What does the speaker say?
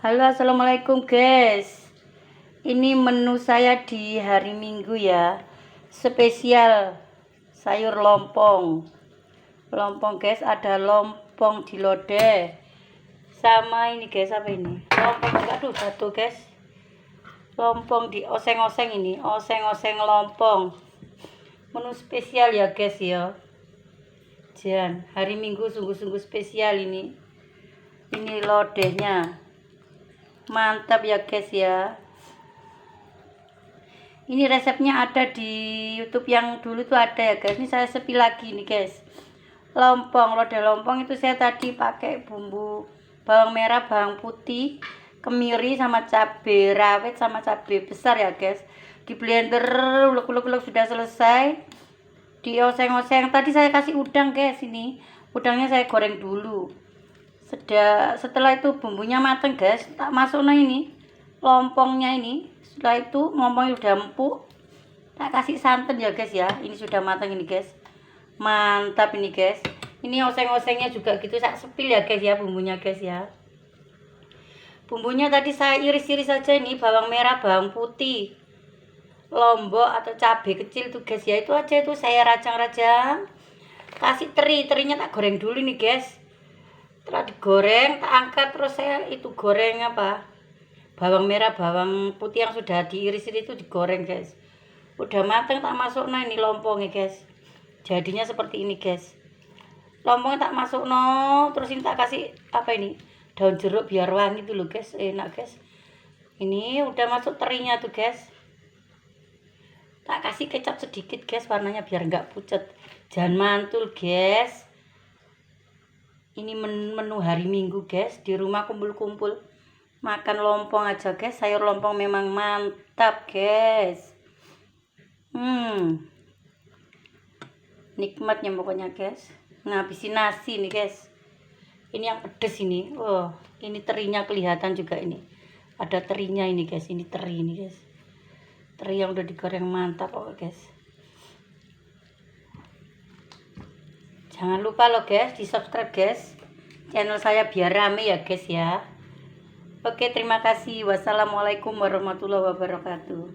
Halo, assalamualaikum guys. Ini menu saya di hari Minggu ya. Spesial sayur lompong. Lompong guys, ada lompong di lodeh. Sama ini guys, apa ini? Lompong, aduh jatuh guys. Lompong di oseng-oseng ini, oseng-oseng lompong. Menu spesial ya guys ya. Jangan, hari Minggu sungguh-sungguh spesial ini. Ini lodehnya. Mantap ya guys ya. Ini resepnya ada di YouTube yang dulu tuh ada ya guys. Ini saya sepi lagi nih guys. Lompong, lodeh lompong itu saya tadi pakai bumbu bawang merah, bawang putih, kemiri sama cabai rawit sama cabai besar ya guys. Di blender ulek-ulek sudah selesai. Di oseng-oseng. Tadi saya kasih udang guys ini. Udangnya saya goreng dulu. Setelah itu bumbunya mateng guys, tak masuknya ini lompongnya ini. Setelah itu lompongnya udah empuk, tak kasih santan ya guys ya. Ini sudah matang ini guys, mantap ini guys. Ini oseng-osengnya juga gitu, saya sepil ya guys ya bumbunya guys ya. Bumbunya tadi saya iris-iris saja ini, bawang merah, bawang putih, lombok atau cabai kecil tuh guys ya. Itu aja, itu saya rajang-rajang, kasih terinya tak goreng dulu nih guys. Setelah digoreng tak angkat, terus saya itu goreng apa, bawang merah bawang putih yang sudah diiris itu digoreng guys. Udah mateng tak masuk nah ini lompongnya guys. Jadinya seperti ini guys. Lompongnya tak masuk no, terus ini tak kasih apa ini, daun jeruk biar wangi dulu guys, enak guys. Ini udah masuk terinya tuh guys. Tak kasih kecap sedikit guys, warnanya biar nggak pucat. Jangan mantul guys. Ini menu hari Minggu guys, di rumah kumpul-kumpul makan lompong aja guys. Sayur lompong memang mantap guys. Nikmatnya pokoknya guys. Ngabisin nasi nih guys. Ini yang pedes ini. Oh, ini terinya kelihatan juga ini. Ada terinya ini guys, ini teri ini guys. Teri yang udah digoreng mantap kok guys. Jangan lupa loh guys, di subscribe guys channel saya biar rame ya guys ya. Oke, terima kasih. Wassalamualaikum warahmatullahi wabarakatuh.